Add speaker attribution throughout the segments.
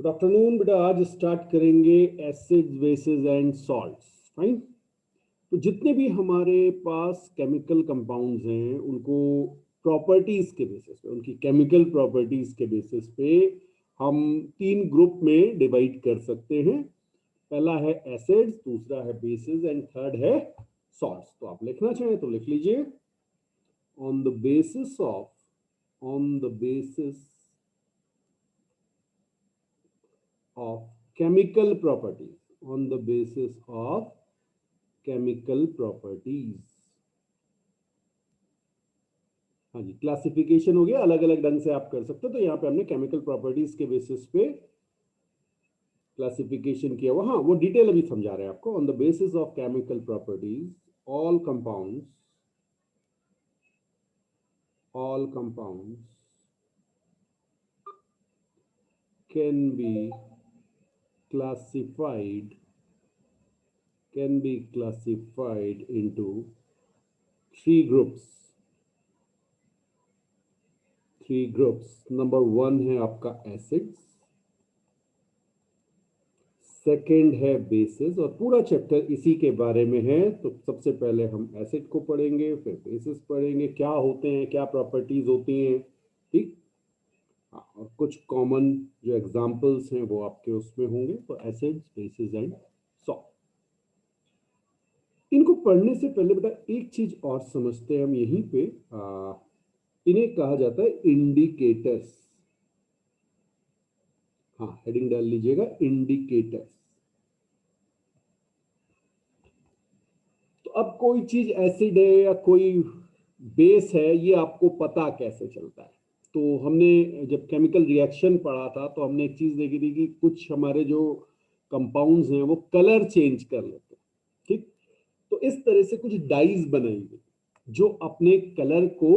Speaker 1: Good afternoon बेटा। आज start करेंगे acids bases and salts. Fine. तो जितने भी हमारे पास केमिकल कंपाउंड्स हैं उनको प्रॉपर्टीज के बेसिस पे, उनकी केमिकल प्रॉपर्टीज के बेसिस पे हम तीन ग्रुप में डिवाइड कर सकते हैं। पहला है एसिड्स, दूसरा है बेसिस एंड थर्ड है सॉल्ट्स। तो आप लिखना चाहें तो लिख लीजिए। On the basis of on the basis of chemical properties, on the basis of chemical properties। हाँ जी, क्लासिफिकेशन हो गया, अलग अलग ढंग से आप कर सकते हो। तो यहाँ पे हमने केमिकल प्रॉपर्टीज के बेसिस पे क्लासिफिकेशन किया हुआ। हाँ, वो डिटेल अभी समझा रहे हैं आपको। On the basis of chemical properties all compounds can be classified into three groups। Number one है आपका एसिड्स, सेकंड है बेसिस, और पूरा चैप्टर इसी के बारे में है। तो सबसे पहले हम एसिड को पढ़ेंगे, फिर बेसिस पढ़ेंगे, क्या होते हैं, क्या प्रॉपर्टीज होती हैं। ठीक। हाँ, और कुछ कॉमन जो एग्जांपल्स हैं वो आपके उसमें होंगे। तो एसिड्स, बेसिस एंड सॉल्ट। इनको पढ़ने से पहले बेटा एक चीज और समझते हैं हम यहीं पे। इन्हें कहा जाता है इंडिकेटर्स। हाँ, हेडिंग डाल लीजिएगा, इंडिकेटर्स। तो अब कोई चीज एसिड है या कोई बेस है, ये आपको पता कैसे चलता है? तो हमने जब केमिकल रिएक्शन पढ़ा था तो हमने एक चीज देखी थी कि कुछ हमारे जो कंपाउंड्स हैं वो कलर चेंज कर लेते हैं। ठीक। तो इस तरह से कुछ डाइज बनाएंगे जो अपने कलर को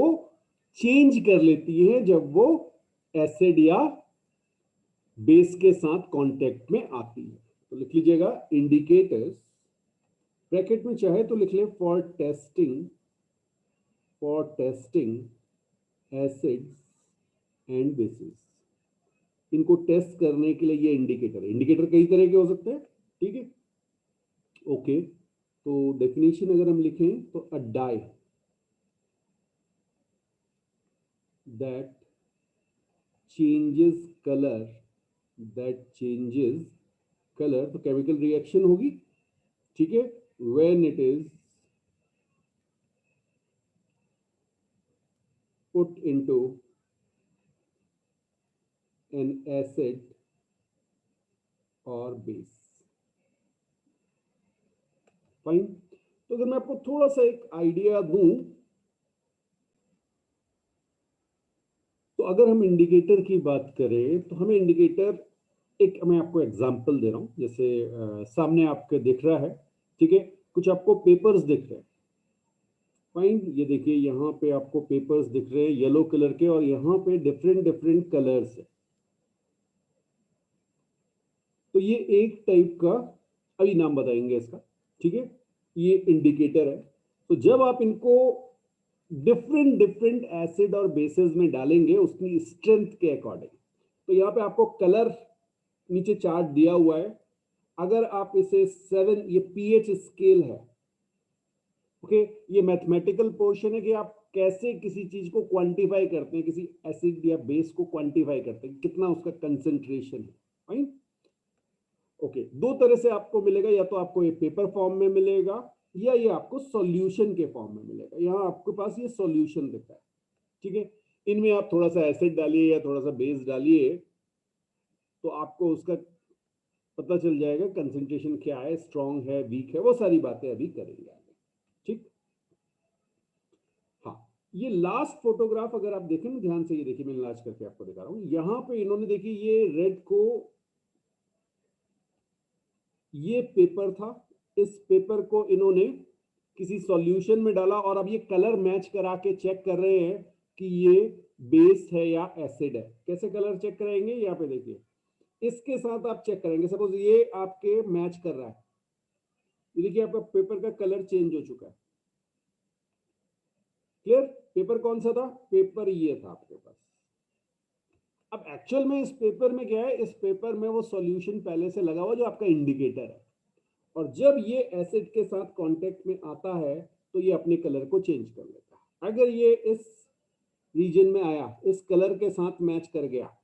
Speaker 1: चेंज कर लेती है जब वो एसिड या बेस के साथ कांटेक्ट में आती है। तो लिख लीजिएगा इंडिकेटर्स, ब्रैकेट में चाहे तो लिख ले for testing acids and bases. इनको टेस्ट करने के लिए ये इंडिकेटर कई तरह के हो सकते हैं। ठीक है, ओके। तो डेफिनेशन अगर हम लिखें तो अ डाई दैट चेंजेस कलर तो केमिकल रिएक्शन होगी। ठीक है, when it is put into an acid और बेस। फाइन। तो अगर मैं आपको थोड़ा सा एक आइडिया दूं, तो अगर हम इंडिकेटर की बात करें तो हमें इंडिकेटर, एक मैं आपको एग्जांपल दे रहा हूं। जैसे सामने आपके दिख रहा है, ठीक है, कुछ आपको पेपर्स दिख रहे हैं। फाइन, ये देखिए यहाँ पे आपको पेपर्स दिख रहे हैं येलो कलर के, और यहाँ पे डिफरेंट डिफरेंट कलर्स है। तो ये एक टाइप का, अभी नाम बताएंगे इसका। ठीक है, ये इंडिकेटर है। तो जब आप इनको डिफरेंट डिफरेंट एसिड और बेसिस में डालेंगे उसकी स्ट्रेंथ के अकॉर्डिंग, तो यहाँ पे आपको कलर नीचे चार्ट दिया हुआ है। अगर आप इसे 7, ये पीएच स्केल है। ओके, ये मैथमेटिकल पोर्शन है कि आप कैसे किसी चीज को क्वांटिफाई करते हैं, किसी एसिड या बेस को क्वांटिफाई करते हैं, कितना उसका कंसेंट्रेशन है। Fine, okay. दो तरह से आपको मिलेगा, या तो आपको ये पेपर फॉर्म में मिलेगा या ये आपको सॉल्यूशन के फॉर्म में मिलेगा। यहाँ आपके पास ये सॉल्यूशन दिखता है। ठीक है, इनमें आप थोड़ा सा एसिड डालिए या थोड़ा सा बेस डालिए तो आपको उसका पता चल जाएगा कंसेंट्रेशन क्या है, स्ट्रांग है, वीक है, वो सारी बातें अभी करेंगे आगे। ठीक। हाँ, ये लास्ट फोटोग्राफ अगर आप देखें ना ध्यान से, ये देखिए मैं लास्ट करके आपको दिखा रहा हूं। यहां पे इन्होंने देखिए ये रेड को, ये पेपर था, इस पेपर को इन्होंने किसी सॉल्यूशन में डाला और अब ये कलर मैच करा के चेक कर रहे हैं कि ये बेस है या एसिड है। कैसे कलर चेक कराएंगे? यहाँ पे देखिए, इसके साथ आप चेक करेंगे। सपोज ये आपके मैच कर रहा है, ये देखिए आपका पेपर का कलर चेंज हो चुका है। क्लियर? पेपर कौन सा था? पेपर ये था आपके पास। अब एक्चुअल में इस पेपर में क्या है, इस पेपर में वो सॉल्यूशन पहले से लगा हुआ जो आपका इंडिकेटर है, और जब ये एसिड के साथ कांटेक्ट में आता है तो ये अपने कलर को चेंज कर लेता है। अगर ये इस रीजन में आया, इस कलर के साथ मैच कर गया,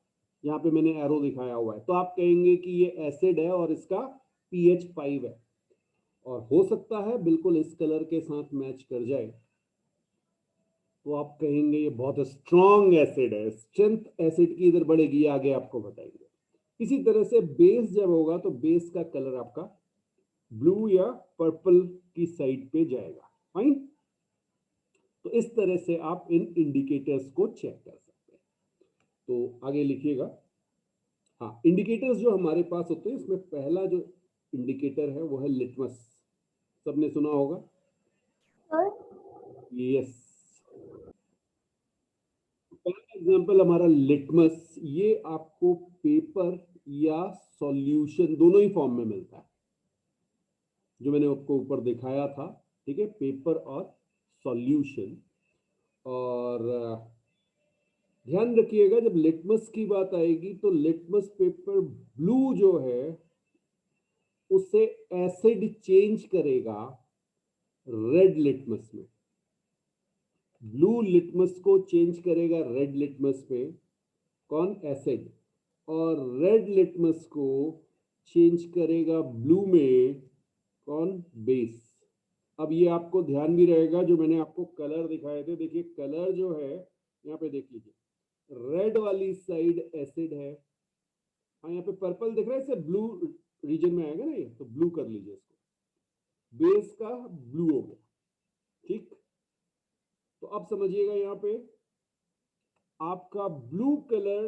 Speaker 1: यहाँ पे मैंने एरो दिखाया हुआ है, तो आप कहेंगे कि ये एसिड है और इसका पीएच 5 है। और हो सकता है बिल्कुल इस कलर के साथ मैच कर जाए तो आप कहेंगे ये बहुत स्ट्रॉन्ग एसिड है, स्ट्रेंथ एसिड की इधर बढ़ेगी, आगे आपको बताएंगे। इसी तरह से बेस जब होगा तो बेस का कलर आपका ब्लू या पर्पल की साइड पे जाएगा। फाइन। तो इस तरह से आप इन इंडिकेटर्स को चेक कर सकते हैं। तो आगे लिखिएगा। हाँ, इंडिकेटर्स जो हमारे पास होते हैं इसमें पहला जो इंडिकेटर है वो है लिटमस। सबने सुना होगा। यस। पहला एग्जांपल हमारा लिटमस, ये आपको पेपर या सॉल्यूशन दोनों ही फॉर्म में मिलता है, जो मैंने आपको ऊपर दिखाया था। ठीक है, पेपर और सॉल्यूशन। और ध्यान रखिएगा जब लिटमस की बात आएगी तो लिटमस पेपर ब्लू जो है उसे एसिड चेंज करेगा रेड लिटमस में, ब्लू लिटमस को चेंज करेगा रेड लिटमस पे कौन, एसिड, और रेड लिटमस को चेंज करेगा ब्लू में कौन, बेस। अब ये आपको ध्यान भी रहेगा जो मैंने आपको कलर दिखाए थे, देखिए कलर जो है यहाँ पे देख लीजिए, रेड वाली साइड एसिड है। हाँ, यहाँ पे पर्पल दिख रहा है, इसे ब्लू रीजन में आएगा ना ये, तो ब्लू कर लीजिए इसको, बेस का ब्लू हो गया। ठीक, तो अब समझिएगा यहाँ पे आपका blue colour,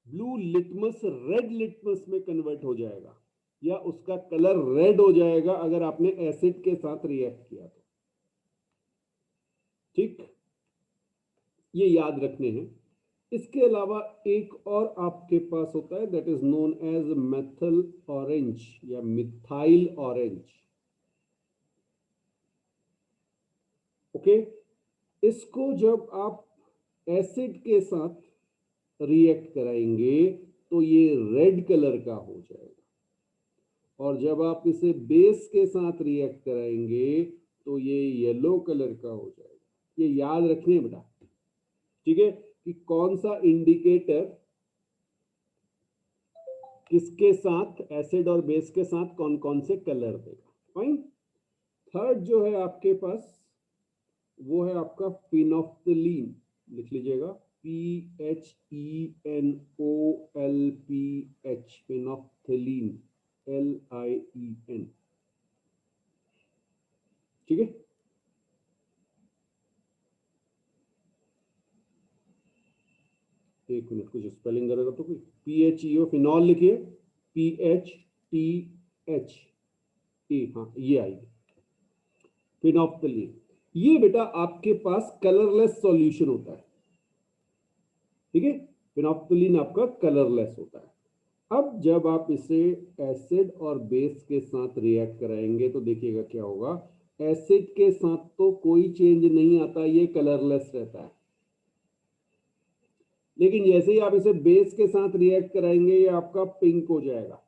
Speaker 1: blue litmus red litmus में कन्वर्ट हो जाएगा, या उसका कलर रेड हो जाएगा अगर आपने एसिड के साथ रिएक्ट किया तो। ठीक, ये याद रखने हैं। इसके अलावा एक और आपके पास होता है that is known as methyl orange या मिथाइल ऑरेंज। ओके, इसको जब आप एसिड के साथ रिएक्ट कराएंगे तो ये रेड कलर का हो जाएगा, और जब आप इसे बेस के साथ रिएक्ट कराएंगे तो ये येलो कलर का हो जाएगा। ये याद रखने बेटा, ठीक है, कि कौन सा इंडिकेटर किसके साथ, एसिड और बेस के साथ कौन कौन से कलर देगा। फाइन। थर्ड जो है आपके पास वो है आपका फिनोफ्थलीन, लिख लीजिएगा, PHENOLPH, फिनोफ्थलीन, LIEN। ठीक है, एक मिनट, कुछ स्पेलिंग करेगा तो कोई, PHEO फिनॉल लिखिए, PHTHE, हाँ ये आएगी फिनोफ्थलीन। ये बेटा आपके पास कलरलेस सॉल्यूशन होता है। ठीक है, फिनोफ्थलीन आपका कलरलेस होता है। अब जब आप इसे एसिड और बेस के साथ रिएक्ट कराएंगे तो देखिएगा क्या होगा, एसिड के साथ तो कोई चेंज नहीं आता, ये कलरलेस रहता है। लेकिन जैसे ही आप इसे बेस के साथ रिएक्ट कराएंगे ये आपका पिंक हो जाएगा।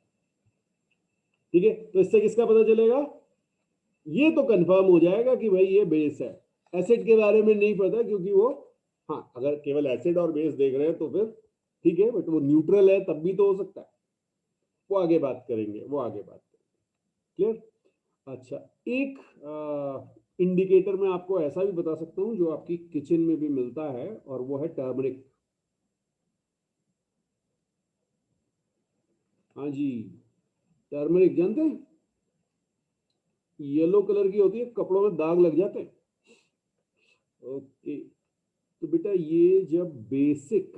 Speaker 1: ठीक है, तो इससे किसका पता चलेगा, ये तो कंफर्म हो जाएगा कि भाई ये बेस है। एसिड के बारे में नहीं पता क्योंकि वो, हाँ अगर केवल एसिड और बेस देख रहे हैं तो फिर ठीक है, बट वो न्यूट्रल है तब भी तो हो सकता है। वो आगे बात करेंगे, वो आगे बात करेंगे। क्लियर। अच्छा, एक इंडिकेटर मैं आपको ऐसा भी बता सकता हूं जो आपकी किचन में भी मिलता है, और वो है टर्मरिक। हाँ जी, टर्मरिक जानते हैं, येलो कलर की होती है, कपड़ों में दाग लग जाते हैं। ओके, तो बेटा ये जब बेसिक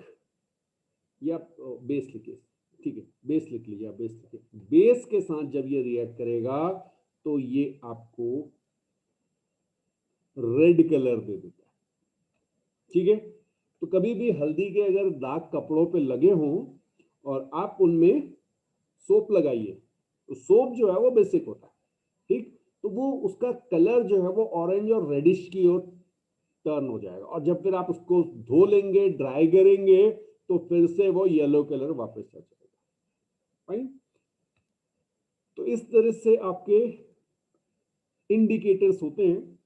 Speaker 1: या बेस लिखिए, ठीक है बेस लिख लीजिए, आप बेस लिखिए, बेस के साथ जब ये रिएक्ट करेगा तो ये आपको रेड कलर दे देता है। ठीक है, तो कभी भी हल्दी के अगर दाग कपड़ों पे लगे हों और आप उनमें सोप लगाइए, तो सोप जो है वो बेसिक होता है। ठीक, तो वो उसका कलर जो है वो ऑरेंज और रेडिश की ओर टर्न हो जाएगा, और जब फिर आप उसको धो लेंगे, ड्राई करेंगे, तो फिर से वो येलो कलर वापस आ जाएगा। फाइन। तो इस तरह से आपके इंडिकेटर्स होते हैं।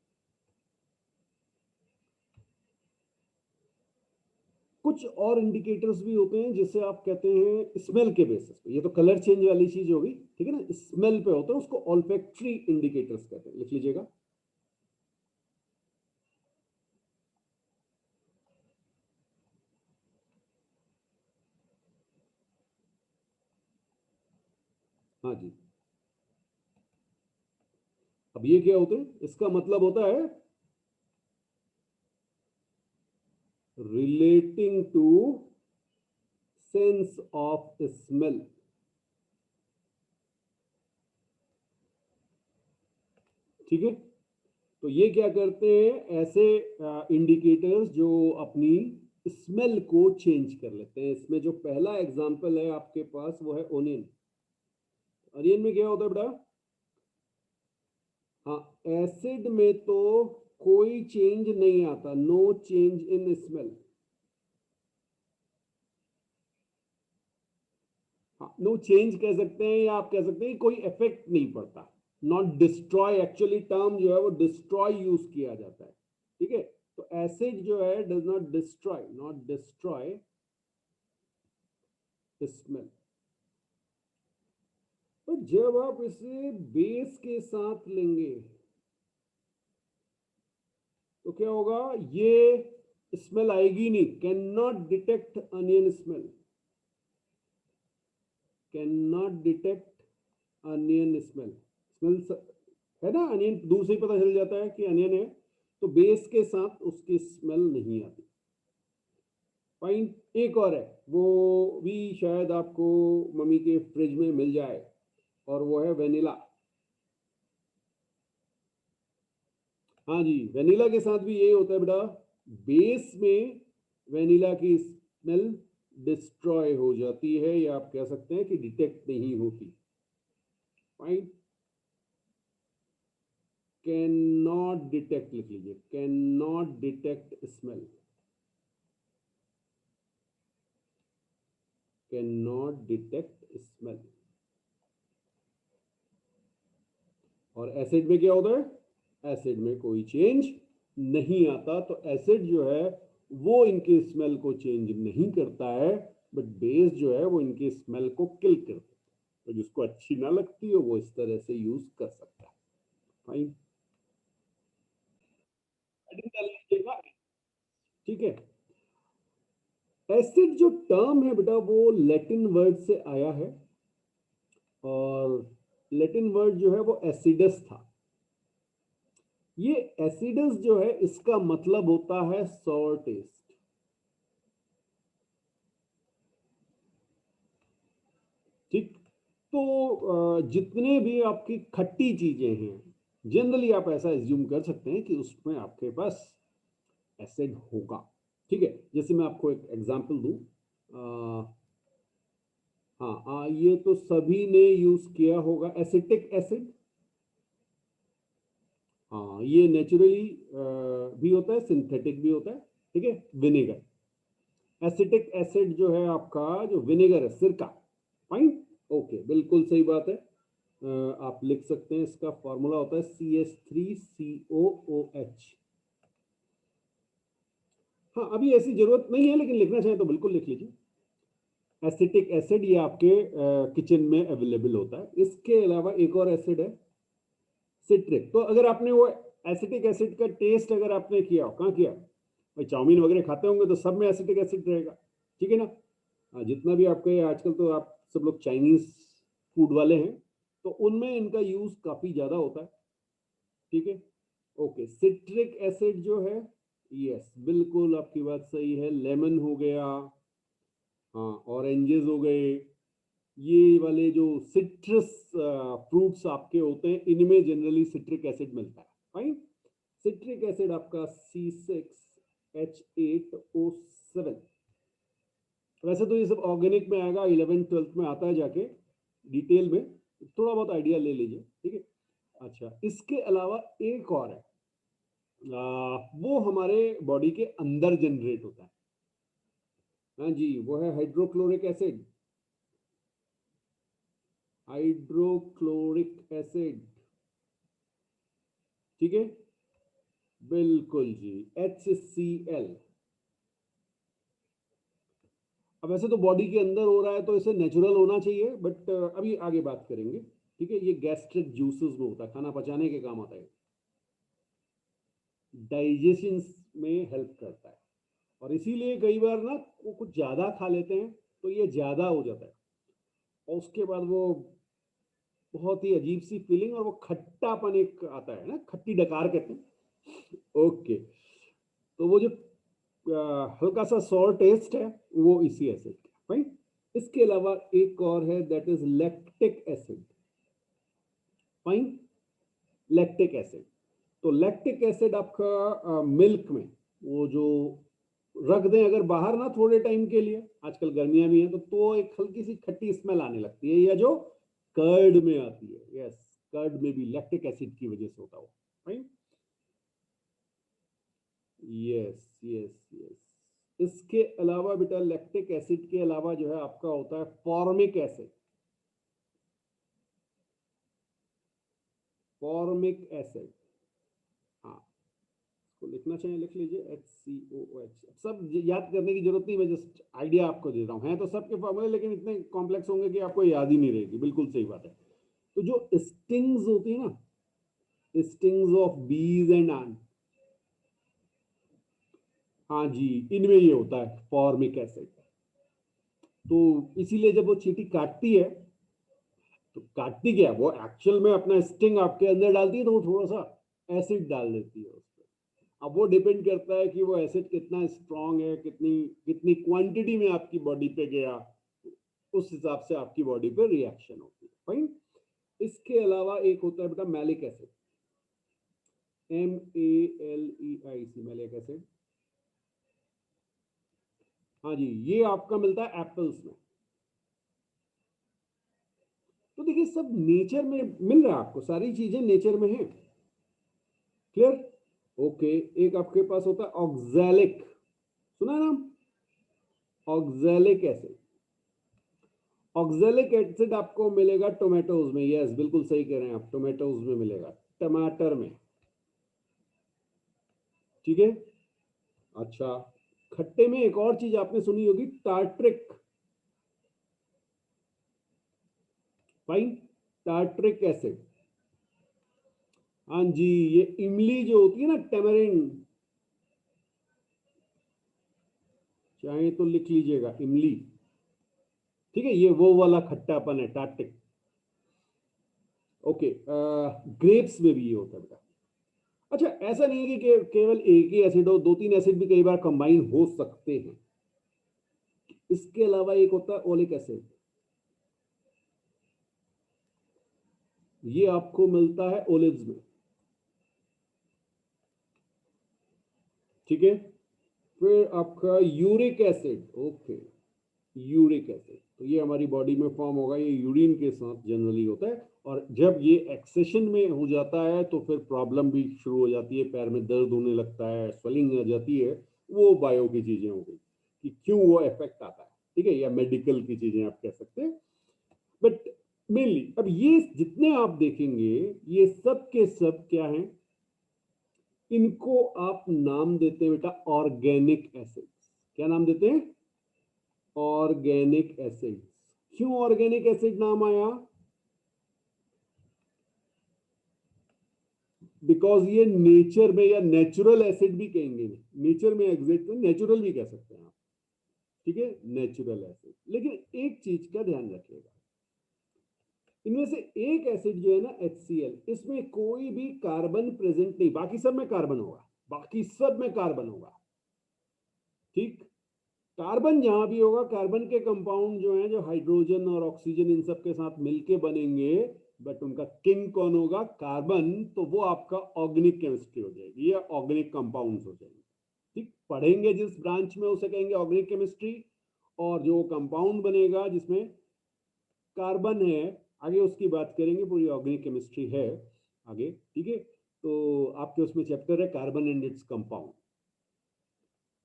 Speaker 1: कुछ और इंडिकेटर्स भी होते हैं जिसे आप कहते हैं स्मेल के बेसिस पे। ये तो कलर चेंज वाली चीज होगी, ठीक है ना, स्मेल पे होता है, उसको ऑल्फैक्टरी इंडिकेटर्स कहते हैं। लिख लीजिएगा। हाँ जी। अब ये क्या होते हैं? इसका मतलब होता है relating to sense of smell. ठीक है। तो ये क्या करते हैं? ऐसे इंडिकेटर्स जो अपनी स्मेल को चेंज कर लेते हैं। इसमें जो पहला एग्जांपल है आपके पास वो है ओनियन। ओनियन में क्या होता है बेटा? हाँ, एसिड में तो कोई चेंज नहीं आता, नो चेंज इन स्मेल। हाँ, नो चेंज कह सकते हैं, या आप कह सकते हैं कोई इफेक्ट नहीं पड़ता। नॉट डिस्ट्रॉय, एक्चुअली टर्म जो है वो डिस्ट्रॉय यूज किया जाता है। ठीक है। तो एसिड जो है does not destroy, not destroy smell. तो जब आप इसे बेस के साथ लेंगे तो क्या होगा? ये स्मेल आएगी नहीं। Can not detect onion smell, can not detect onion smell. Smell है ना, अनियन दूर से ही पता चल जाता है कि अनियन है। तो बेस के साथ उसकी स्मेल नहीं आती। पॉइंट एक और है, वो भी शायद आपको मम्मी के फ्रिज में मिल जाए, और वो है वेनिला। हाँ जी, वेनिला के साथ भी यही होता है बेटा। बेस में वेनिला की स्मेल डिस्ट्रॉय हो जाती है, या आप कह सकते हैं कि डिटेक्ट नहीं होती। फाइन। कैन नॉट डिटेक्ट लिख लीजिए, can not detect smell, can not detect smell. और एसिड में क्या होता है? एसिड में कोई चेंज नहीं आता। तो एसिड जो है वो इनके स्मेल को चेंज नहीं करता है, बट बेस जो है वो इनके स्मेल को किल करता है। तो जिसको अच्छी ना लगती हो वो इस तरह से यूज कर सकता है। फाइन। हेडिंग डाल लीजिएगा। ठीक है। एसिड जो टर्म है बेटा वो लैटिन वर्ड से आया है, और लैटिन वर्ड जो है वो एसिडस था। ये एसिडस जो है इसका मतलब होता है सॉर टेस्ट। ठीक। तो जितने भी आपकी खट्टी चीजें हैं, जनरली आप ऐसा एज्यूम कर सकते हैं कि उसमें आपके पास एसिड होगा। ठीक है। जैसे मैं आपको एक एग्जांपल दूं। हाँ, ये तो सभी ने यूज किया होगा, एसिटिक एसिड। हाँ, ये नेचुरली भी होता है, सिंथेटिक भी होता है। ठीक है। विनेगर, एसिटिक एसिड जो है आपका, जो विनेगर है, सिरका। फाइन। ओके, बिल्कुल सही बात है। आप लिख सकते हैं, इसका फॉर्मूला होता है CH3COOH। हाँ, अभी ऐसी जरूरत नहीं है, लेकिन लिखना चाहें तो बिल्कुल लिख लीजिए। एसिटिक एसिड ये आपके किचन में अवेलेबल होता है। इसके अलावा एक और एसिड है, सिट्रिक। तो अगर आपने वो एसिटिक एसिड का टेस्ट अगर आपने किया हो, कहाँ किया भाई? चाउमीन वगैरह खाते होंगे तो सब में एसिटिक एसिड रहेगा। ठीक है ना? जितना भी आपके आजकल तो आप सब लोग चाइनीज फूड वाले हैं, तो उनमें इनका यूज काफी ज्यादा होता है। ठीक है। ओके, सिट्रिक एसिड जो है, यस बिल्कुल आपकी बात सही है। लेमन हो गया, हाँ, ऑरेंजेस हो गए, ये वाले जो सिट्रस फ्रूट्स आपके होते हैं, इनमें जनरली सिट्रिक एसिड मिलता है। फाइन। सिट्रिक एसिड आपका C6H8O7। वैसे तो ये सब ऑर्गेनिक में आएगा, 11th 12th में आता है जाके डिटेल में, थोड़ा बहुत आइडिया ले लीजिए। ठीक है। अच्छा, इसके अलावा एक और है, वो हमारे बॉडी के अंदर जनरेट होता है। हाँ जी, वो है हाइड्रोक्लोरिक एसिड, हाइड्रोक्लोरिक एसिड, ठीक है, बिल्कुल जी, HCl। अब ऐसे तो बॉडी के अंदर हो रहा है तो इसे नेचुरल होना चाहिए, बट अभी आगे बात करेंगे, ठीक है। ये गैस्ट्रिक जूसेस में होता है, खाना पचाने के काम आता है, डाइजेशन में हेल्प करता है, और इसीलिए कई बार ना वो कुछ ज्यादा खा लेते हैं तो ये ज्यादा हो जाता है, और उसके बाद वो बहुत ही अजीब सी फीलिंग और वो खट्टापन एक आता है ना, खट्टी डकार कहते हैं। ओके, तो वो जो हल्का सा सॉर टेस्ट है वो इसी एसिड का, फाइन। इसके अलावा एक और है, that is lactic acid, fine, lactic acid. तो लैक्टिक एसिड आपका मिल्क में, वो जो रख दें अगर बाहर ना थोड़े टाइम के लिए, आजकल गर्मियां भी हैं, तो एक हल्की सी खट्टी स्मेल आने लगती है, या जो कर्ड में आती है, यस, कर्ड में भी लैक्टिक एसिड की वजह से होता हो, फाइन। Yes yes yes. इसके अलावा बेटा लैक्टिक एसिड के अलावा जो है आपका होता है फॉर्मिक एसिड, फॉर्मिक एसिड, हाँ, इसको लिखना चाहिए, लिख लीजिए, HCOOH। सब याद करने की जरूरत नहीं, मैं जस्ट आइडिया आपको दे रहा हूँ, हैं तो सबके फॉर्मूले लेकिन इतने कॉम्प्लेक्स होंगे कि आपको याद ही नहीं रहेगी, बिल्कुल सही बात है। तो जो स्टिंग्स होती है ना, स्टिंग्स ऑफ बीज एंड आन, हाँ जी, इनमें ये होता है फॉर्मिक एसिड। तो इसीलिए जब वो चींटी काटती है, तो काटती क्या, वो एक्चुअल में अपना स्टिंग आपके अंदर डालती है, तो वो थोड़ा सा एसिड डाल देती है उस पर। अब वो डिपेंड करता है कि वो एसिड कितना स्ट्रांग है, कितनी कितनी क्वांटिटी में आपकी बॉडी पे गया, उस हिसाब से आपकी बॉडी पे रिएक्शन होती है, फाइन। इसके अलावा एक होता है बेटा malic acid, MALEIC, malic acid, हाँ जी, ये आपका मिलता है एप्पल्स में। तो देखिए सब नेचर में मिल रहा है आपको, सारी चीजें नेचर में है, क्लियर, ओके। एक आपके पास होता है ऑक्सैलिक, सुना है नाम, ऑक्सैलिक एसिड, ऑक्सैलिक एसिड आपको मिलेगा टोमेटोज में, यस बिल्कुल सही कह रहे हैं आप, टोमेटोज में मिलेगा, टमाटर में, ठीक है। अच्छा, खट्टे में एक और चीज आपने सुनी होगी, टार्ट्रिक, फाइन, टार्ट्रिक एसिड, हाँ जी, ये इमली जो होती है ना, टेमरिन, चाहे तो लिख लीजिएगा इमली, ठीक है, ये वो वाला खट्टापन है टार्ट्रिक, ओके। ग्रेप्स में भी ये होता है बेटा। अच्छा, ऐसा नहीं है कि केवल एक ही एसिड हो, दो तीन एसिड भी कई बार कंबाइन हो सकते हैं। इसके अलावा एक होता है ओलिक एसिड, ये आपको मिलता है ओलिव्स में, ठीक है। फिर आपका uric acid, okay, uric acid, तो ये हमारी बॉडी में फॉर्म होगा, ये यूरिन के साथ जनरली होता है, और जब ये एक्सेशन में हो जाता है तो फिर प्रॉब्लम भी शुरू हो जाती है, पैर में दर्द होने लगता है, स्वेलिंग आ जाती है, वो बायो की चीजें हो गई कि क्यों वो इफेक्ट आता है, ठीक है, या मेडिकल की चीजें आप कह सकते हैं, बट मेनली अब ये जितने आप देखेंगे, ये सब के सब क्या है, इनको आप नाम देते हैं बेटा ऑर्गेनिक एसिड्स, क्या नाम देते हैं, ऑर्गेनिक एसिड्स। क्यों ऑर्गेनिक एसिड नाम आया, बिकॉज ये नेचर में, या नेचुरल एसिड भी कहेंगे, नेचर में एग्जिस्ट, नेचुरल भी कह सकते हैं आप, ठीक है, नेचुरल एसिड। लेकिन एक चीज का ध्यान रखिएगा, इनमें से एक एसिड जो है ना HCl, इसमें कोई भी कार्बन प्रेजेंट नहीं, बाकी सब में कार्बन होगा, बाकी सब में कार्बन होगा, ठीक। कार्बन जहां भी होगा, कार्बन के कंपाउंड जो हैं, जो हाइड्रोजन और ऑक्सीजन इन सब के साथ मिलके बनेंगे, बट उनका किंग कौन होगा, कार्बन, तो वो आपका ऑर्गेनिक केमिस्ट्री हो जाएगी, या ऑर्गेनिक कंपाउंड्स हो जाएंगे, ठीक। पढ़ेंगे जिस ब्रांच में उसे कहेंगे ऑर्गेनिक केमिस्ट्री, और जो कंपाउंड बनेगा जिसमें कार्बन है, आगे उसकी बात करेंगे, पूरी ऑर्गेनिक केमिस्ट्री है आगे, ठीक है। तो आपके उसमें चैप्टर है कार्बन एंड इट्स कंपाउंड,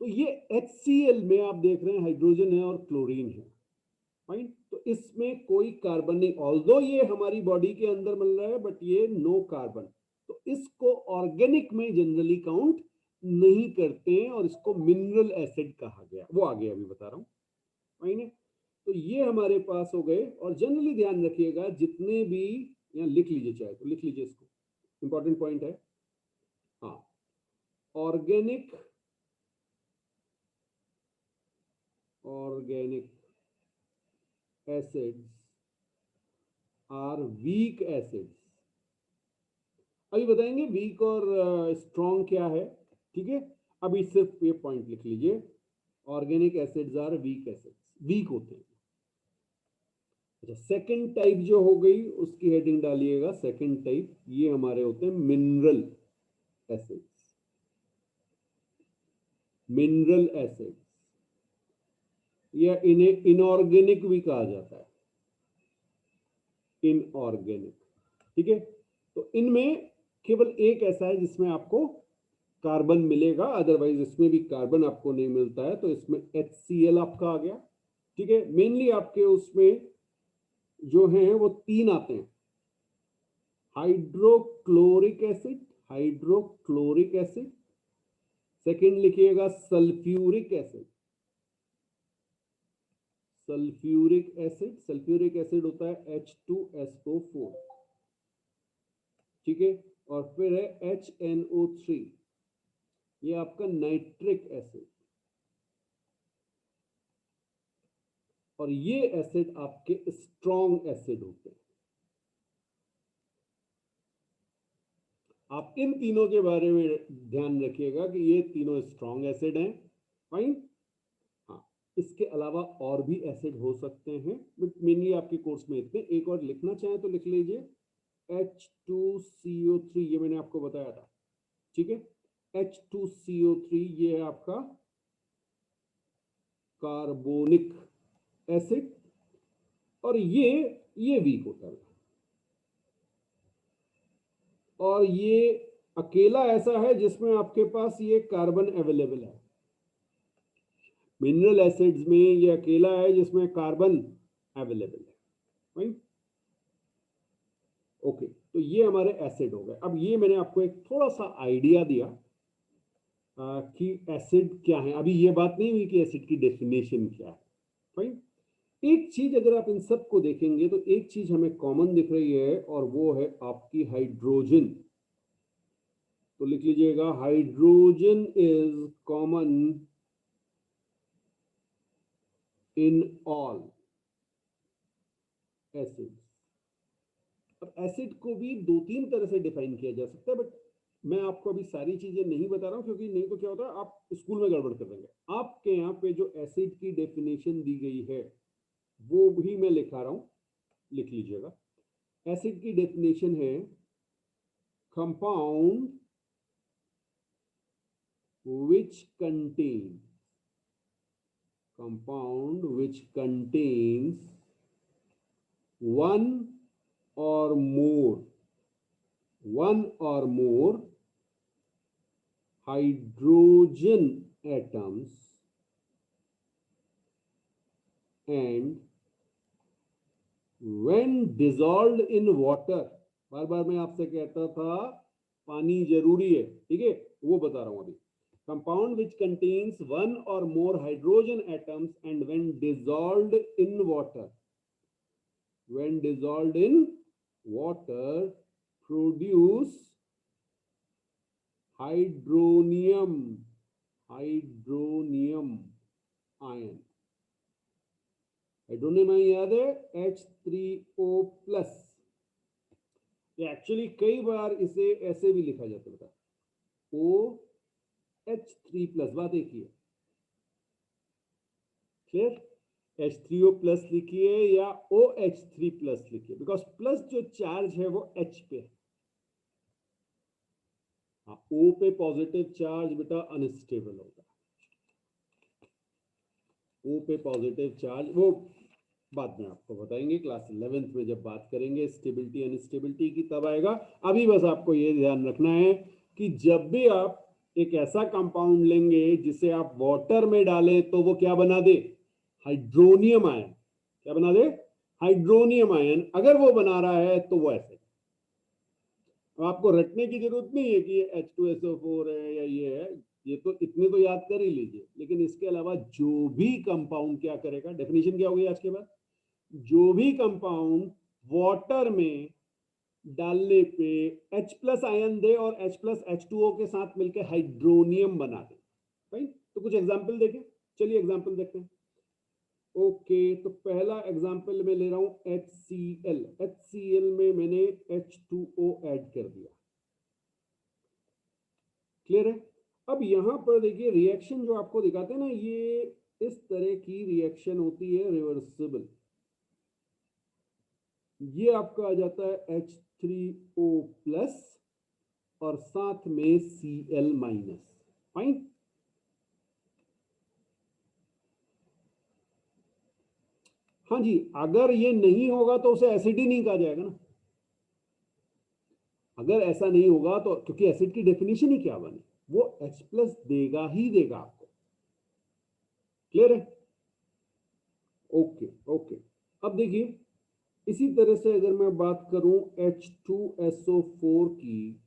Speaker 1: तो ये HCl में आप देख रहे हैं हाइड्रोजन है और क्लोरीन है, फाइन। तो इसमें कोई कार्बन नहीं, ऑल्दो ये हमारी बॉडी के अंदर मिल रहा है, बट ये नो कार्बन। तो इसको ऑर्गेनिक में जनरली काउंट नहीं करते हैं और इसको मिनरल एसिड कहा गया, वो आगे अभी बता रहा हूं, फाइन है। तो ये हमारे पास हो गए। और जनरली ध्यान रखिएगा जितने भी, यहाँ लिख लीजिए, चाहे तो लिख लीजिए, इसको इंपॉर्टेंट पॉइंट है। हाँ, organic acids are weak acids. अभी बताएंगे वीक और स्ट्रॉन्ग क्या है, ठीक है। अभी सिर्फ ये पॉइंट लिख लीजिए, organic acids are weak acids, weak होते हैं। अच्छा, सेकंड टाइप जो हो गई उसकी हेडिंग डालिएगा, सेकंड टाइप ये हमारे होते हैं मिनरल एसिड्स। मिनरल एसिड्स या इन्हें इनऑर्गेनिक भी कहा जाता है, इनऑर्गेनिक, ठीक है। तो इनमें केवल एक ऐसा है जिसमें आपको कार्बन मिलेगा, अदरवाइज इसमें भी कार्बन आपको नहीं मिलता है, तो इसमें HCl आपका आ गया, ठीक है। मेनली आपके उसमें जो है वो तीन आते हैं, hydrochloric acid, hydrochloric acid, second लिखिएगा sulphuric acid, sulphuric acid, sulphuric acid होता है H2SO4, ठीक है। और फिर है HNO3, ये आपका नाइट्रिक एसिड। और ये एसिड आपके स्ट्रॉन्ग एसिड होते हैं। आप इन तीनों के बारे में ध्यान रखिएगा कि ये तीनों स्ट्रॉन्ग एसिड हैं, फाइन। हाँ, इसके अलावा और भी एसिड हो सकते हैं, बट मेनली आपके कोर्स में इतने। एक और लिखना चाहें तो लिख लीजिए H2CO3, ये मैंने आपको बताया था, ठीक है। H2CO3 ये है आपका कार्बोनिक एसिड, और ये वीक होता है। और ये अकेला ऐसा है जिसमें आपके पास ये कार्बन अवेलेबल है। मिनरल एसिड्स में ये अकेला है जिसमें कार्बन अवेलेबल है, राइट। ओके, तो ये हमारे एसिड हो गए। अब ये मैंने आपको एक थोड़ा सा आइडिया दिया कि एसिड क्या है। अभी ये बात नहीं हुई कि एसिड की डेफिनेशन क्या है, राइट। एक चीज अगर आप इन सबको देखेंगे तो एक चीज हमें कॉमन दिख रही है, और वो है आपकी हाइड्रोजन। तो लिख लीजिएगा, hydrogen is common in all acid. अब एसिड को भी दो तीन तरह से डिफाइन किया जा सकता है, बट मैं आपको अभी सारी चीजें नहीं बता रहा हूं, क्योंकि नहीं तो क्या होता है आप स्कूल में गड़बड़ कर देंगे। आपके यहाँ पे जो एसिड की डेफिनेशन दी गई है वो भी मैं लिखा रहा हूं, लिख लीजिएगा। एसिड की डेफिनेशन है compound which contains one or more hydrogen atoms and when dissolved in water, बार बार मैं आपसे कहता था पानी जरूरी है, ठीक है, वो बता रहा हूं अभी। Compound which contains one or more hydrogen atoms and when dissolved in water produce hydronium ion। Hydronium ion याद है, H3O+। ये एक्चुअली कई बार इसे ऐसे भी लिखा जाता है, OH3+, बात एक ही है, क्लियर। H3O+ लिखिए या OH3+ लिखिए, बिकॉज प्लस जो चार्ज है वो H पे है। हाँ, O पे पॉजिटिव चार्ज बेटा अनस्टेबल होगा, O पे पॉजिटिव चार्ज, वो बाद में आपको बताएंगे क्लास 11th में जब बात करेंगे स्टेबिलिटी अनस्टेबिलिटी की, तब आएगा। अभी बस आपको ये ध्यान रखना है कि जब भी आप एक ऐसा कंपाउंड लेंगे जिसे आप वाटर में डालें तो वो क्या बना दे, हाइड्रोनियम आयन। क्या बना दे, हाइड्रोनियम आयन। अगर वो बना रहा है तो वो ऐसे। अब आपको रटने की जरूरत नहीं है कि ये H2SO4 है या ये है, ये तो इतने तो याद कर ही लीजिए। लेकिन इसके अलावा जो भी कंपाउंड क्या करेगा, डेफिनेशन क्या होगी आज के बाद, जो भी कंपाउंड वाटर में डालने पे H प्लस आयन दे और H प्लस H2O के साथ मिलकर हाइड्रोनियम बना दे। राइट, तो कुछ एग्जांपल देखें, चलिए एग्जांपल देखते हैं। ओके, तो पहला एग्जांपल मैं ले रहा हूं HCl। HCl में मैंने H2O ऐड कर दिया। क्लियर है। अब यहां पर देखिए रिएक्शन जो आपको दिखाते हैं ना, ये इस तरह की रिएक्शन होती है रिवर्सिबल। ये आपका आ जाता है H3O प्लस और साथ में Cl माइनस। फाइन। हाँ जी, अगर ये नहीं होगा तो उसे एसिड ही नहीं कहा जाएगा ना। अगर ऐसा नहीं होगा तो, क्योंकि एसिड की डेफिनेशन ही क्या बने, वो H प्लस देगा ही देगा आपको। क्लियर है। Okay okay. अब देखिए इसी तरह से अगर मैं बात करूं H2SO4 की,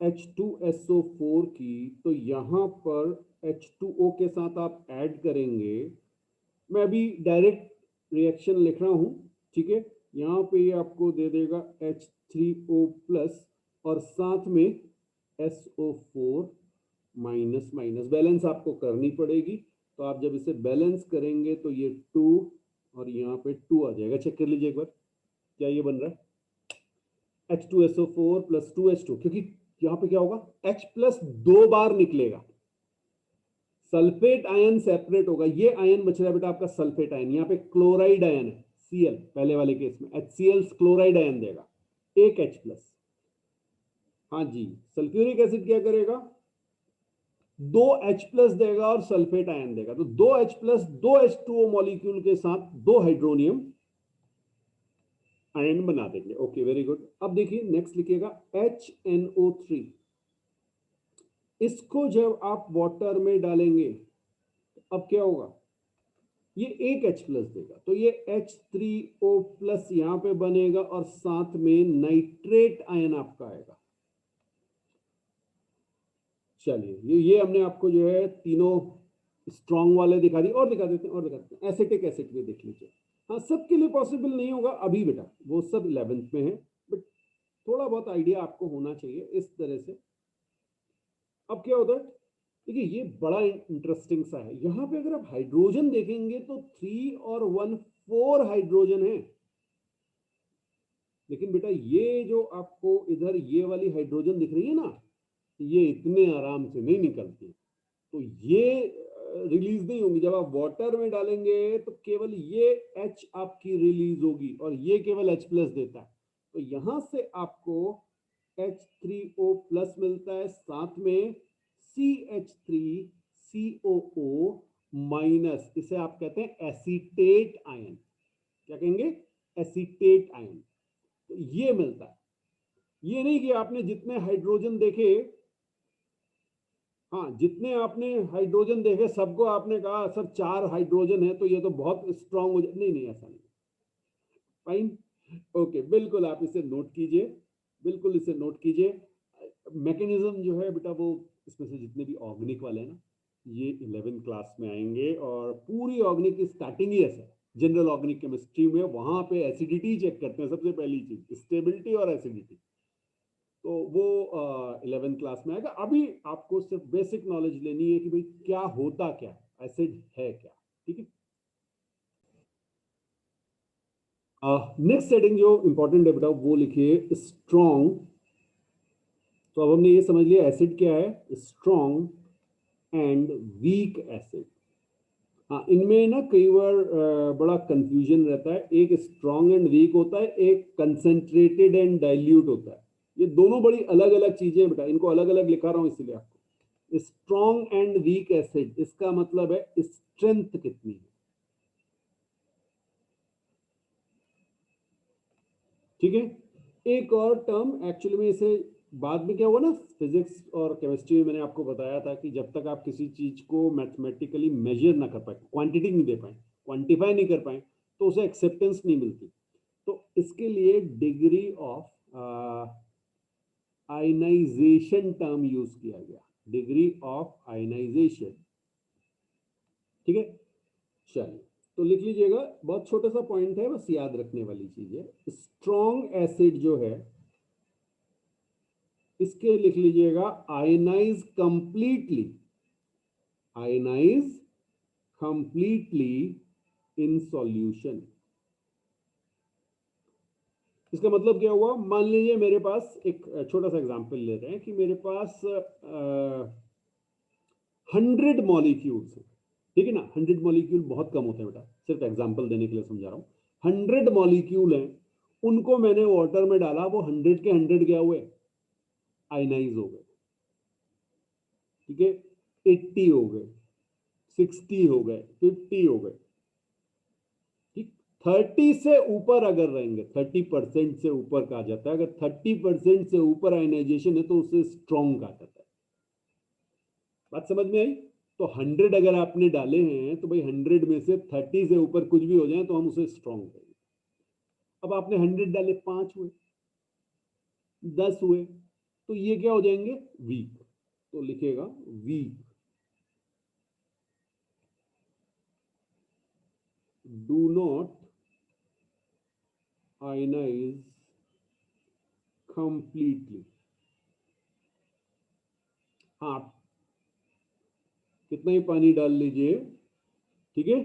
Speaker 1: H2SO4 की, तो यहां पर H2O के साथ आप ऐड करेंगे। मैं अभी डायरेक्ट रिएक्शन लिख रहा हूं, ठीक है। यहां पे ये आपको दे देगा H3O प्लस और साथ में SO4 माइनस माइनस। बैलेंस आपको करनी पड़ेगी, तो आप जब इसे बैलेंस करेंगे तो ये 2 और यहाँ पे 2 आ जाएगा। चेक कर लीजिए एक बार, क्या ये बन रहा है H2SO4 प्लस 2H2, क्योंकि यहाँ पे क्या होगा, H प्लस 2 बार निकलेगा, सल्फेट आयन सेपरेट होगा। ये आयन बच रहा है बेटा आपका सल्फेट आयन, यहाँ पे क्लोराइड आयन है Cl, पहले वाले केस में HCl क्लोराइड आयन देगा, एक H प्लस। हाँ जी, सल्फ्यूरिक एसिड क्या करेगा, 2H प्लस देगा और सल्फेट आयन देगा, तो 2H प्लस 2H2O मॉलिक्यूल के साथ 2 हाइड्रोनियम आयन बना देंगे। Okay, very good. अब देखिए नेक्स्ट लिखिएगा HNO3। इसको जब आप वाटर में डालेंगे तो अब क्या होगा, ये एक H प्लस देगा, तो ये H3O प्लस यहां पे बनेगा और साथ में नाइट्रेट आयन आपका आएगा। चलिए ये हमने आपको जो है तीनों स्ट्रॉन्ग वाले दिखा दिए, और दिखा देते हैं, और दिखा देते हैं। एसिटिक एसिड भी देख लीजिए। हाँ, सबके लिए पॉसिबल नहीं होगा अभी बेटा, वो सब 11th में है, बट थोड़ा बहुत आइडिया आपको होना चाहिए इस तरह से। अब क्या होता है, देखिए ये बड़ा इंटरेस्टिंग सा है। यहां पे अगर आप हाइड्रोजन देखेंगे तो 3 और 1 4 हाइड्रोजन है, लेकिन बेटा ये जो आपको इधर ये वाली हाइड्रोजन दिख रही है ना, ये इतने आराम से नहीं निकलती, तो ये रिलीज नहीं होंगी। जब आप वाटर में डालेंगे तो केवल ये H आपकी रिलीज होगी और ये केवल H प्लस देता है, तो यहां से आपको H3O प्लस मिलता है, साथ में CH3COO माइनस, इसे आप कहते हैं एसीटेट आयन। क्या कहेंगे, एसीटेट आयन। तो ये मिलता है। ये नहीं कि आपने जितने हाइड्रोजन देखे, हाँ जितने आपने हाइड्रोजन देखे सबको आपने कहा सर 4 हाइड्रोजन है तो ये तो बहुत स्ट्रांग हो जाए, नहीं नहीं ऐसा नहीं। फाइन। ओके, बिल्कुल आप इसे नोट कीजिए, बिल्कुल इसे नोट कीजिए। मैकेनिज्म जो है बेटा, वो इसमें से जितने भी ऑर्गेनिक वाले हैं ना, ये 11 क्लास में आएंगे, और पूरी ऑर्गेनिक की स्टार्टिंग ही ऐसा है। जनरल ऑर्गेनिक केमिस्ट्री में वहां पे एसिडिटी चेक करते हैं, सबसे पहली चीज स्टेबिलिटी और एसिडिटी, तो वो 11 क्लास में आएगा। अभी आपको सिर्फ बेसिक नॉलेज लेनी है कि भाई क्या होता क्या, एसिड है क्या। ठीक है। नेक्स्ट सेटिंग जो इंपॉर्टेंट है बेटा वो लिखिए स्ट्रॉन्ग। तो अब हमने ये समझ लिया एसिड क्या है, स्ट्रॉन्ग एंड वीक एसिड। हाँ, इनमें ना कई बार बड़ा कंफ्यूजन रहता है, एक स्ट्रॉन्ग एंड वीक होता है, एक कंसेंट्रेटेड एंड डाइल्यूट होता है। ये दोनों बड़ी अलग अलग चीजें हैं बेटा, इनको अलग अलग लिखा रहा हूं इसलिए आपको। स्ट्रॉन्ग एंड वीक एसिड, इसका मतलब है स्ट्रेंथ कितनी है। ठीक है। एक और टर्म एक्चुअली में इसे बाद में क्या हुआ ना, फिजिक्स और केमिस्ट्री में मैंने आपको बताया था कि जब तक आप किसी चीज को मैथमेटिकली मेजर ना कर पाए, क्वांटिटी नहीं दे पाए, क्वांटिफाई नहीं कर पाए, तो उसे एक्सेप्टेंस नहीं मिलती। तो इसके लिए degree of ionisation term use किया गया, डिग्री ऑफ आयनाइजेशन। ठीक है, चलिए तो लिख लीजिएगा, बहुत छोटा सा पॉइंट है, बस याद रखने वाली चीज है। स्ट्रॉन्ग एसिड जो है इसके लिख लीजिएगा ionise completely, ionise completely in solution. इसका मतलब क्या हुआ, मान लीजिए मेरे पास एक छोटा सा एग्जांपल ले रहे हैं कि मेरे पास 100 मॉलिक्यूल्स हैं, ठीक है ना। 100 मॉलिक्यूल बहुत कम होते हैं बेटा, सिर्फ एग्जांपल देने के लिए समझा रहा हूँ। 100 मॉलिक्यूल हैं, उनको मैंने वाटर में डाला, वो 100 के 100 क्या हुए, आयनाइज हो गए। ठीक है, 80 हो गए, 60 हो गए, 50 हो गए। ठीक, 30 से ऊपर अगर रहेंगे, 30% से ऊपर कहा जाता है, अगर 30% से ऊपर आयनाइजेशन है तो उसे स्ट्रॉन्ग कहा जाता है। बात समझ में आई। तो 100 अगर आपने डाले हैं तो भाई 100 में से 30 से ऊपर कुछ भी हो जाए तो हम उसे स्ट्रॉन्ग कहेंगे। अब आपने 100 डाले, 5 हुए, 10 हुए, तो ये क्या हो जाएंगे, वीक। तो लिखेगा weak, do not ionise completely. हाँ, कितना ही पानी डाल लीजिए, ठीक है।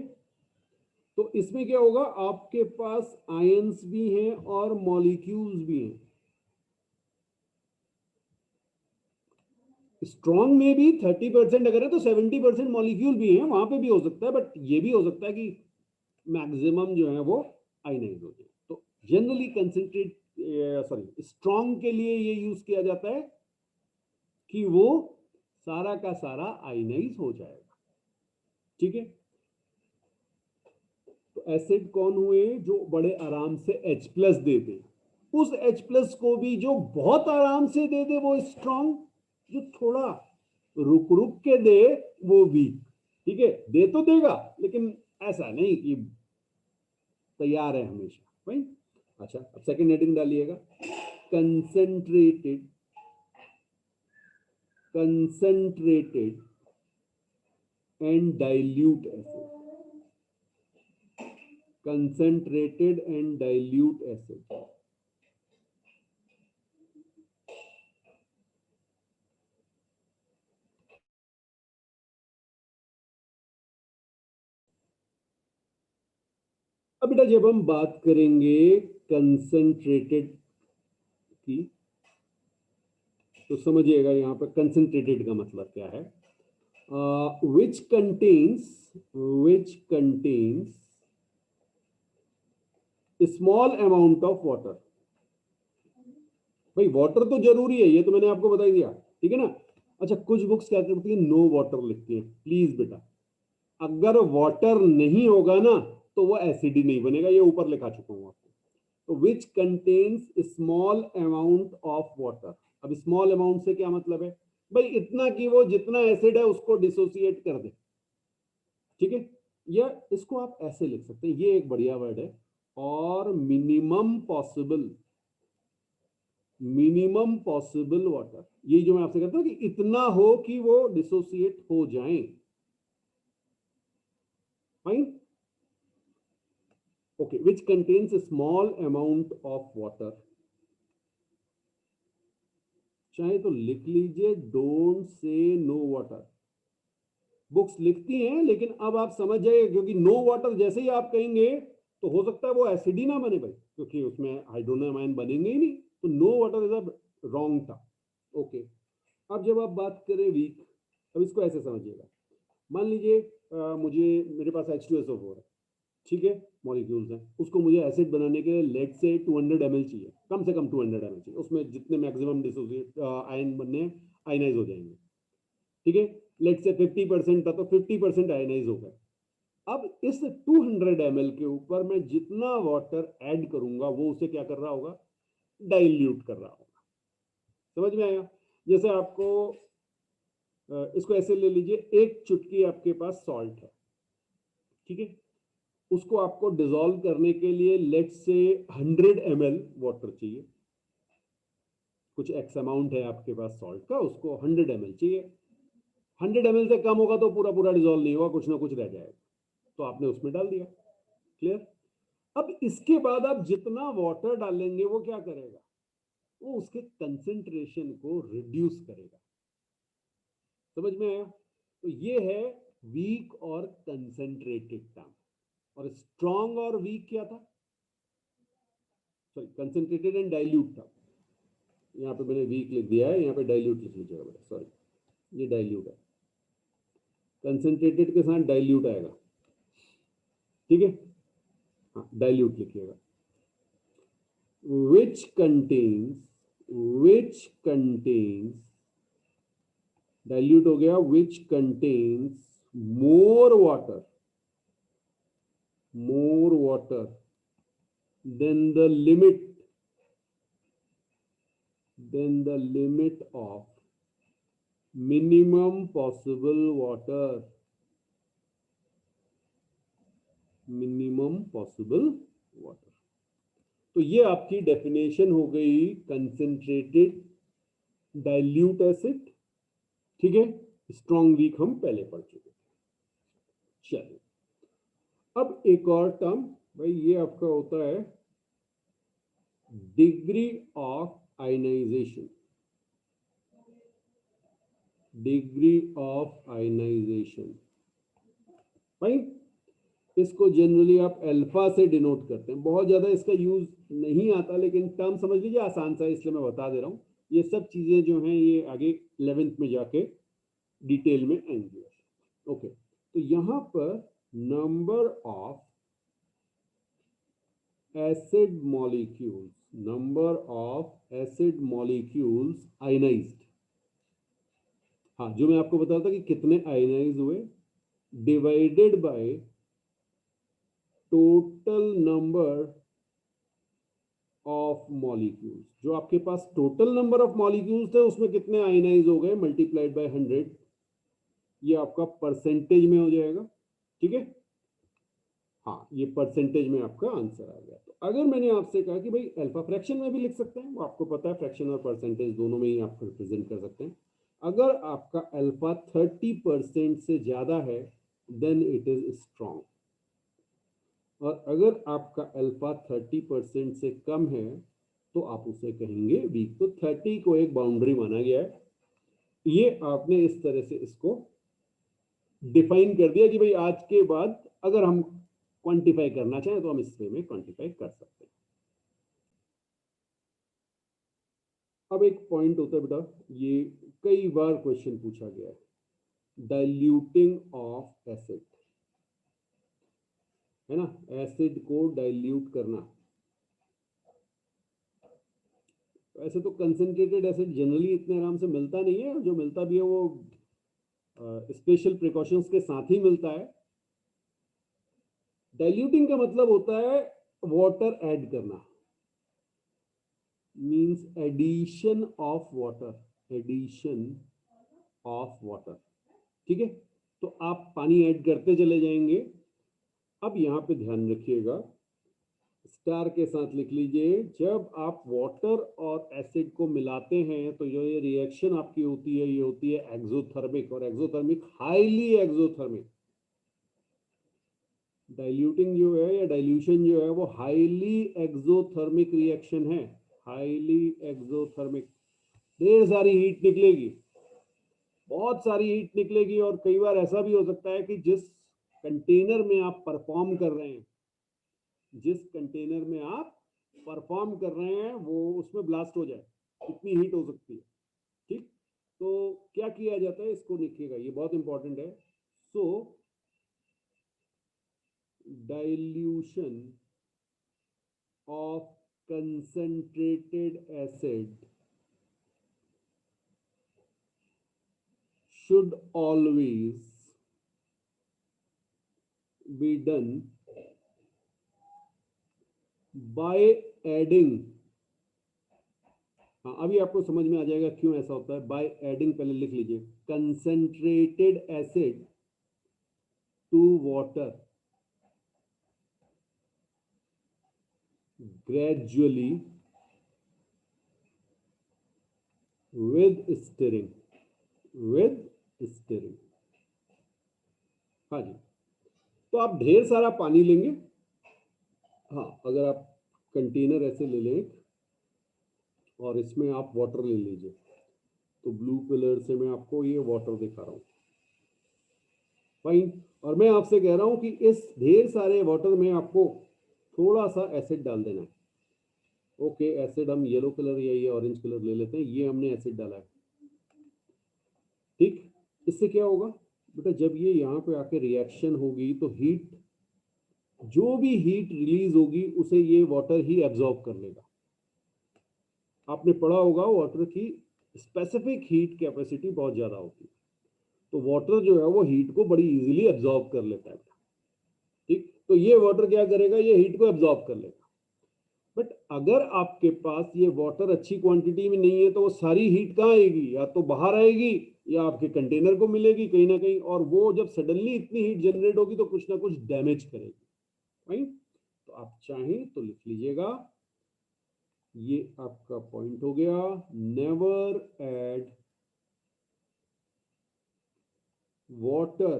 Speaker 1: तो इसमें क्या होगा, आपके पास आयंस भी हैं और मॉलिक्यूल्स भी हैं। स्ट्रॉन्ग में भी 30% अगर है तो 70% मॉलिक्यूल भी हैं, वहां पे भी हो सकता है, बट ये भी हो सकता है कि मैक्सिमम जो है वो आयनाइज हो जाए। तो जनरली कंसेंट्रेट, सॉरी, स्ट्रॉन्ग के लिए ये यूज किया जाता है कि वो सारा का सारा आयनाइज हो जाएगा। ठीक है, तो एसिड कौन हुए, जो बड़े आराम से H प्लस दे दे। उस H प्लस को भी जो बहुत आराम से दे दे वो स्ट्रॉन्ग, जो थोड़ा रुक रुक के दे वो वीक। ठीक है, दे तो देगा लेकिन ऐसा नहीं कि तैयार है हमेशा भाई। अच्छा, अब सेकंड हेडिंग डालिएगा, concentrated, concentrated and dilute acid, concentrated and dilute acid. अब बेटा जब हम बात करेंगे कंसंट्रेटेड की, तो समझिएगा यहां पर कंसंट्रेटेड का मतलब क्या है। Which contains, which contains small amount of water. भाई वाटर तो जरूरी है, ये तो मैंने आपको बता ही दिया, ठीक है ना। अच्छा, कुछ बुक्स क्या करती है, नो वाटर लिखती है। प्लीज बेटा, अगर वाटर नहीं होगा ना तो वो एसिड ही नहीं बनेगा, ये ऊपर लिखा चुका हूं आपको। तो which contains small amount of water. अब स्मॉल अमाउंट से क्या मतलब है, भाई इतना कि वो जितना एसिड है उसको डिसोसिएट कर दे। ठीक है, या इसको आप ऐसे लिख सकते हैं, ये एक बढ़िया वर्ड है, और minimum possible, minimum possible water. ये जो मैं आपसे कहता हूं कि इतना हो कि वो डिसोसिएट हो जाए। Fine, okay, which contains small amount of water. चाहे तो लिख लीजिए, don't say no water. Books लिखती हैं लेकिन अब आप समझ जाइए, क्योंकि नो वाटर जैसे ही आप कहेंगे तो हो सकता है वो एसिड ही ना बने भाई, क्योंकि उसमें हाइड्रोजन आयन बनेंगे ही नहीं। तो no water is a wrong था। ओके, अब जब आप बात करें वीक, अब इसको ऐसे समझिएगा, मान लीजिए मुझे, मेरे पास H2SO4 है, ठीक है, मॉलिक्यूल्स हैं, उसको मुझे एसिड बनाने के लिए लेट से 200 ml चाहिए, कम से कम 200 ml चाहिए, उसमें जितने मैक्सिमम डिसोसिएट आयन बनने हैं आयनाइज हो जाएंगे। ठीक है, लेट से 50% था तो 50% आयनाइज हो गए। अब इस 200 ml के ऊपर मैं जितना वाटर ऐड करूंगा वो उसे क्या कर रहा होगा, डाइल्यूट कर रहा होगा। समझ में आया? जैसे आपको इसको ऐसे ले लीजिए, एक चुटकी आपके पास सॉल्ट है, ठीक है, उसको आपको डिसॉल्व करने के लिए लेट से 100 ml वाटर चाहिए। कुछ एक्स अमाउंट है आपके पास सॉल्ट का, उसको 100 ml चाहिए। 100 ml से कम होगा तो पूरा पूरा डिसॉल्व नहीं होगा, कुछ ना कुछ रह जाएगा, तो आपने उसमें डाल दिया। क्लियर? अब इसके बाद आप जितना वाटर डालेंगे वो क्या करेगा, वो उसके कंसेंट्रेशन को रिड्यूस करेगा। समझ में आया? तो ये है वीक और कंसेंट्रेटेड टर्म। और स्ट्रॉन्ग और वीक क्या था? सॉरी, कंसेंट्रेटेड एंड डाइल्यूट था। यहाँ पे मैंने वीक लिख दिया है, यहाँ पे डाइल्यूट लिख लीजिएगा बेटा, सॉरी, ये डाइल्यूट है, कंसेंट्रेटेड के साथ डाइल्यूट आएगा, ठीक है? हाँ, डाइल्यूट लिखिएगा। विच कंटेन्स डाइल्यूट हो गया, which contains more water than the limit of minimum possible water, तो ये आपकी डेफिनेशन हो गई कंसेंट्रेटेड डाइल्यूट एसिड, ठीक है? स्ट्रॉन्ग वीक हम पहले पढ़ चुके थे। चलिए, अब एक और टर्म, भाई ये आपका होता है डिग्री ऑफ आयनाइजेशन। भाई इसको जनरली आप अल्फा से डिनोट करते हैं, बहुत ज्यादा इसका यूज नहीं आता, लेकिन टर्म समझ लीजिए आसान सा, इसलिए मैं बता दे रहा हूं। ये सब चीजें जो हैं ये आगे 11th में जाके डिटेल में आएंगी। ओके, तो यहां पर number of acid molecules ionised, हाँ, जो मैं आपको बता था कि कितने आयनाइज हुए, divided by total number of molecules. जो आपके पास टोटल नंबर ऑफ मॉलिक्यूल्स थे उसमें कितने आयनाइज हो गए, मल्टीप्लाइड बाय 100, ये आपका परसेंटेज में हो जाएगा, ठीक है? हाँ, ये परसेंटेज में आपका आंसर आ गया। तो अगर मैंने आपसे कहा कि भाई अल्फा फ्रैक्शन में भी लिख सकते हैं, वो आपको पता है फ्रैक्शन और परसेंटेज दोनों में ही आप रिप्रेजेंट कर सकते हैं। अगर आपका अल्फा 30% से ज्यादा है देन इट इज स्ट्रॉन्ग, और अगर आपका अल्फा 30% से कम है तो आप उसे कहेंगे वीक। तो 30 को एक बाउंड्री माना गया है। ये आपने इस तरह से इसको डिफाइन कर दिया कि भाई आज के बाद अगर हम क्वांटिफाई करना चाहें तो हम इस वे में क्वांटिफाई कर सकते हैं। अब एक पॉइंट होता है बेटा, ये कई बार क्वेश्चन पूछा गया है, डाइल्यूटिंग ऑफ एसिड, है ना? एसिड को डाइल्यूट करना। ऐसे तो कंसेंट्रेटेड एसिड जनरली इतने आराम से मिलता नहीं है, जो मिलता भी है वो स्पेशल प्रिकॉशंस के साथ ही मिलता है। डाइल्यूटिंग का मतलब होता है वाटर ऐड करना, मींस एडिशन ऑफ वाटर, ठीक है? तो आप पानी ऐड करते चले जाएंगे। अब यहां पे ध्यान रखिएगा, स्टार के साथ लिख लीजिए, जब आप वाटर और एसिड को मिलाते हैं तो जो ये रिएक्शन आपकी होती है ये होती है एक्सोथर्मिक, और एक्सोथर्मिक हाईली एक्सोथर्मिक। डाइल्यूटिंग जो है या डाइल्यूशन जो है वो हाईली एक्सोथर्मिक रिएक्शन है, हाईली एक्सोथर्मिक। ढेर सारी हीट निकलेगी, बहुत सारी हीट निकलेगी, और कई बार ऐसा भी हो सकता है कि जिस कंटेनर में आप परफॉर्म कर रहे हैं, वो उसमें ब्लास्ट हो जाए, इतनी हीट हो सकती है, ठीक? तो क्या किया जाता है, इसको लिखिएगा, ये बहुत इंपॉर्टेंट है। So dilution of concentrated acid should always be done by adding हाँ, अभी आपको समझ में आ जाएगा क्यों ऐसा होता है। बाय एडिंग, पहले लिख लीजिए, concentrated acid to water gradually with stirring, with stirring. हाँ जी, तो आप ढेर सारा पानी लेंगे। हाँ, अगर आप कंटेनर ऐसे ले लें और इसमें आप वाटर ले लीजिए, तो ब्लू कलर से मैं आपको ये वाटर दिखा रहा हूँ, फाइन। और मैं आपसे कह रहा हूं कि इस ढेर सारे वाटर में आपको थोड़ा सा एसिड डाल देना है। ओके, एसिड हम येलो कलर या ये ऑरेंज कलर ले लेते हैं, ये हमने एसिड डाला है, ठीक। इससे क्या होगा बेटा, जब ये यहाँ पे आके रिएक्शन होगी तो हीट, जो भी हीट रिलीज होगी उसे ये वाटर ही एब्जॉर्ब कर लेगा। आपने पढ़ा होगा वाटर की स्पेसिफिक हीट कैपेसिटी बहुत ज्यादा होती है, तो वाटर जो है वो हीट को बड़ी इजीली एब्जॉर्ब कर लेता है, ठीक। तो ये वाटर क्या करेगा, ये हीट को एब्जॉर्ब कर लेगा। बट अगर आपके पास ये वाटर अच्छी क्वांटिटी में नहीं है तो वो सारी हीट कहाँ आएगी, या तो बाहर आएगी या आपके कंटेनर को मिलेगी कहीं ना कहीं, और वो जब सडनली इतनी हीट जनरेट होगी तो कुछ ना कुछ डैमेज करेगी, राइट। तो आप चाहें तो लिख लीजिएगा, ये आपका पॉइंट हो गया, never add water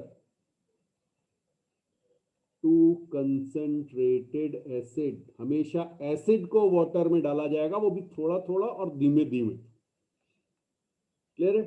Speaker 1: to concentrated acid. हमेशा एसिड को वाटर में डाला जाएगा, वो भी थोड़ा थोड़ा और धीमे धीमे। क्लियर है।